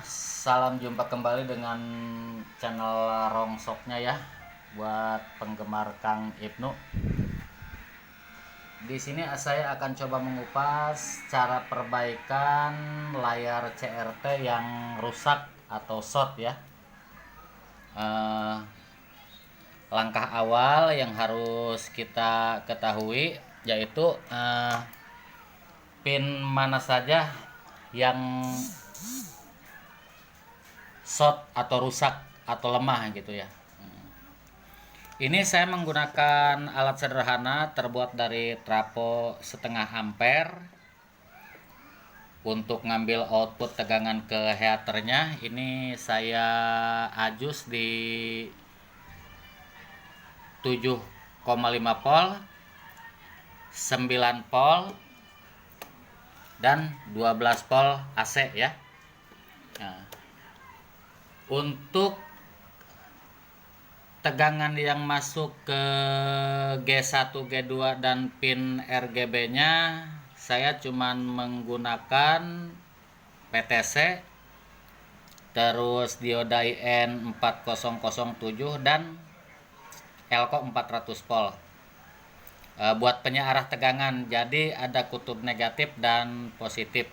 Salam jumpa kembali dengan channel Rongsoknya ya, buat penggemar Kang Ibnu. Di sini saya akan coba mengupas cara perbaikan layar CRT yang rusak atau short ya. Langkah awal yang harus kita ketahui yaitu pin mana saja yang short atau rusak atau lemah gitu ya. Ini saya menggunakan alat sederhana terbuat dari trafo setengah ampere. Untuk ngambil output tegangan ke heaternya ini saya ajus di 7,5 volt, 9 volt dan 12 volt AC ya. Nah, untuk tegangan yang masuk ke G1, G2 dan pin RGB-nya saya cuman menggunakan PTC, terus dioda IN4007 dan Elco 400 volt. Buat penyearah tegangan, jadi ada kutub negatif dan positif.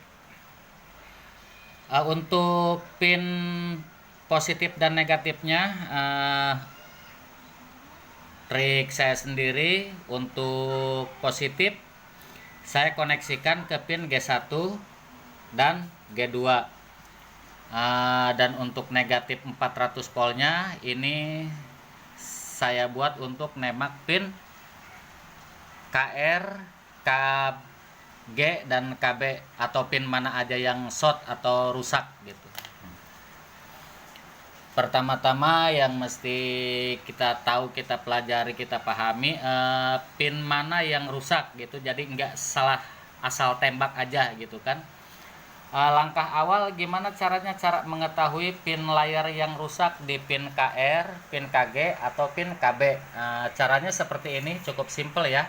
Untuk pin positif dan negatifnya, trik saya sendiri. Untuk positif saya koneksikan ke pin G1 dan G2, dan untuk negatif 400 voltnya ini saya buat untuk nemak pin KR, KG dan KB atau pin mana aja yang short atau rusak gitu. Pertama-tama yang mesti kita tahu, kita pelajari, kita pahami pin mana yang rusak gitu. Jadi nggak salah asal tembak aja gitu kan. Langkah awal gimana caranya, cara mengetahui pin layar yang rusak di pin KR, pin KG atau pin KB. Caranya seperti ini, cukup simple ya.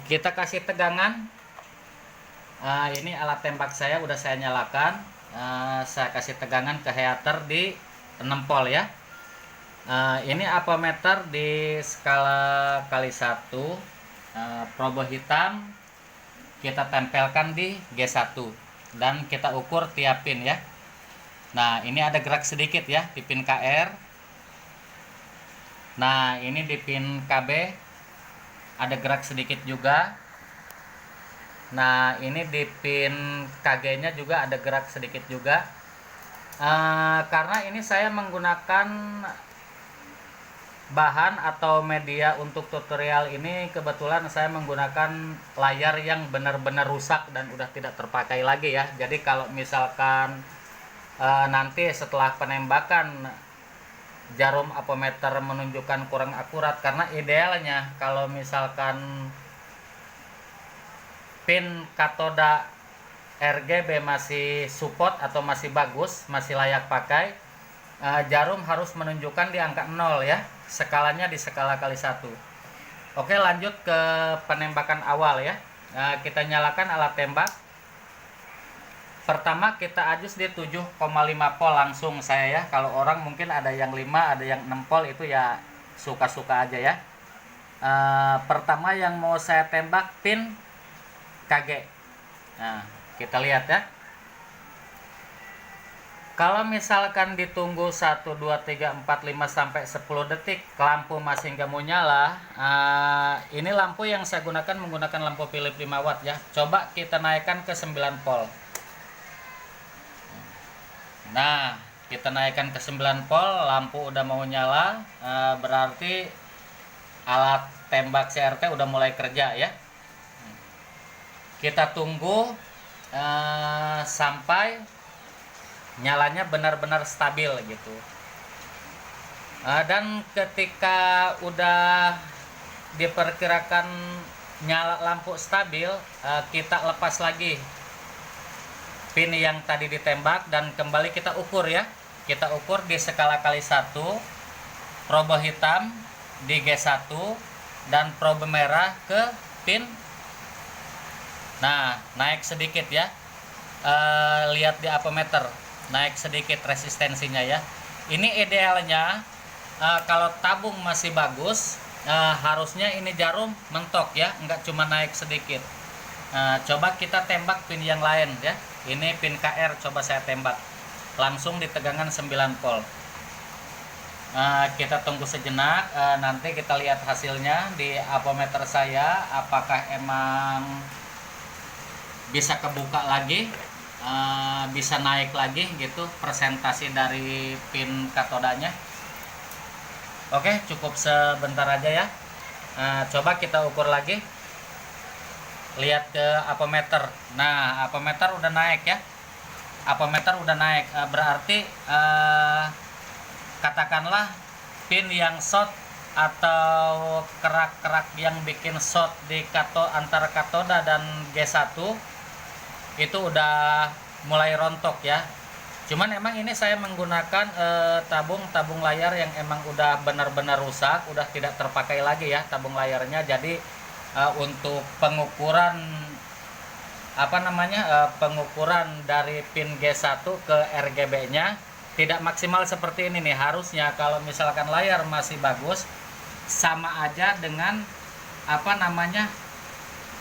Kita kasih tegangan. Ini alat tembak saya udah saya nyalakan. Saya kasih tegangan ke heater di 6 volt ya. Ini ampermeter di skala kali 1, probe hitam kita tempelkan di G1 dan kita ukur tiap pin ya. Nah, ini ada gerak sedikit ya di pin KR. Nah, ini di pin KB ada gerak sedikit juga. Nah, ini di pin KG nya juga ada gerak sedikit juga. Karena ini saya menggunakan bahan atau media untuk tutorial ini, kebetulan saya menggunakan layar yang benar-benar rusak dan udah tidak terpakai lagi ya. Jadi kalau misalkan nanti setelah penembakan jarum ampermeter menunjukkan kurang akurat, karena idealnya kalau misalkan pin katoda RGB masih support atau masih bagus, masih layak pakai, jarum harus menunjukkan di angka 0 ya, skalanya di skala kali 1. Oke, lanjut ke penembakan awal ya. Kita nyalakan alat tembak. Pertama kita ajus di 7,5 volt langsung saya ya. Kalau orang mungkin ada yang 5, ada yang 6 volt, itu ya suka-suka aja ya. Pertama yang mau saya tembak pin KG. Nah, kita lihat ya. Kalau misalkan ditunggu 1, 2, 3, 4, 5 sampai 10 detik lampu masih nggak mau nyala, ini lampu yang saya gunakan menggunakan lampu Philips 5 watt ya. Coba kita naikkan ke 9 volt. Nah, kita naikkan ke 9 volt, lampu udah mau nyala, berarti alat tembak CRT udah mulai kerja ya. Kita tunggu sampai nyalanya benar-benar stabil gitu. Dan ketika udah diperkirakan nyala lampu stabil, kita lepas lagi pin yang tadi ditembak dan kembali kita ukur ya. Kita ukur di skala kali 1, probe hitam di G1 dan probe merah ke pin. Nah, naik sedikit ya. lihat di apometer naik sedikit resistensinya ya. Ini idealnya kalau tabung masih bagus, harusnya ini jarum mentok ya, nggak cuma naik sedikit. Coba kita tembak pin yang lain ya. Ini pin KR, coba saya tembak langsung di tegangan 9 volt. Kita tunggu sejenak, nanti kita lihat hasilnya di apometer saya, apakah emang bisa kebuka lagi, bisa naik lagi gitu persentase dari pin katodanya. Oke, cukup sebentar aja ya. Coba kita ukur lagi, lihat ke apometer. Nah, apometer udah naik ya, apometer udah naik, berarti katakanlah pin yang short atau kerak-kerak yang bikin short di antara katoda dan G1 itu udah mulai rontok ya. Cuman emang ini saya menggunakan tabung layar yang emang udah benar-benar rusak, udah tidak terpakai lagi ya tabung layarnya. Jadi untuk pengukuran pengukuran dari pin G1 ke RGB-nya tidak maksimal seperti ini nih. Harusnya kalau misalkan layar masih bagus, sama aja dengan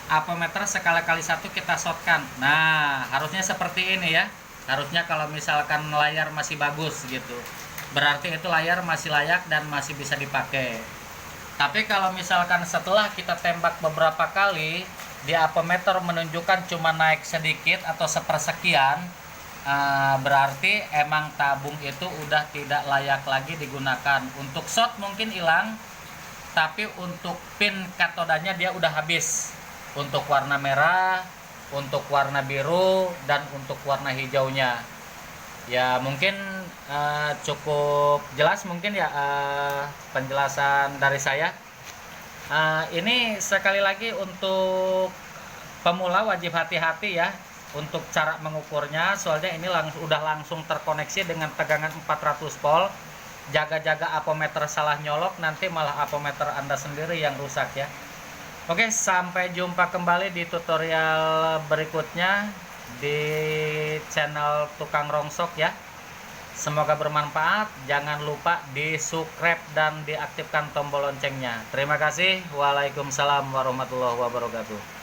apometer skala kali 1 kita shortkan. Nah, harusnya seperti ini ya. Harusnya kalau misalkan layar masih bagus gitu, berarti itu layar masih layak dan masih bisa dipakai. Tapi kalau misalkan setelah kita tembak beberapa kali, di apometer menunjukkan cuma naik sedikit atau sepersekian, berarti emang tabung itu udah tidak layak lagi digunakan. Untuk short mungkin hilang, tapi untuk pin katodanya dia udah habis. Untuk warna merah, untuk warna biru, dan untuk warna hijaunya. Ya mungkin cukup jelas mungkin ya penjelasan dari saya. Ini sekali lagi untuk pemula wajib hati-hati ya untuk cara mengukurnya, soalnya ini udah langsung terkoneksi dengan tegangan 400 volt. Jaga-jaga apometer salah nyolok, nanti malah apometer Anda sendiri yang rusak ya. Oke, sampai jumpa kembali di tutorial berikutnya di channel Tukang Rongsok ya. Semoga bermanfaat. Jangan lupa di subscribe dan diaktifkan tombol loncengnya. Terima kasih. Waalaikumsalam warahmatullahi wabarakatuh.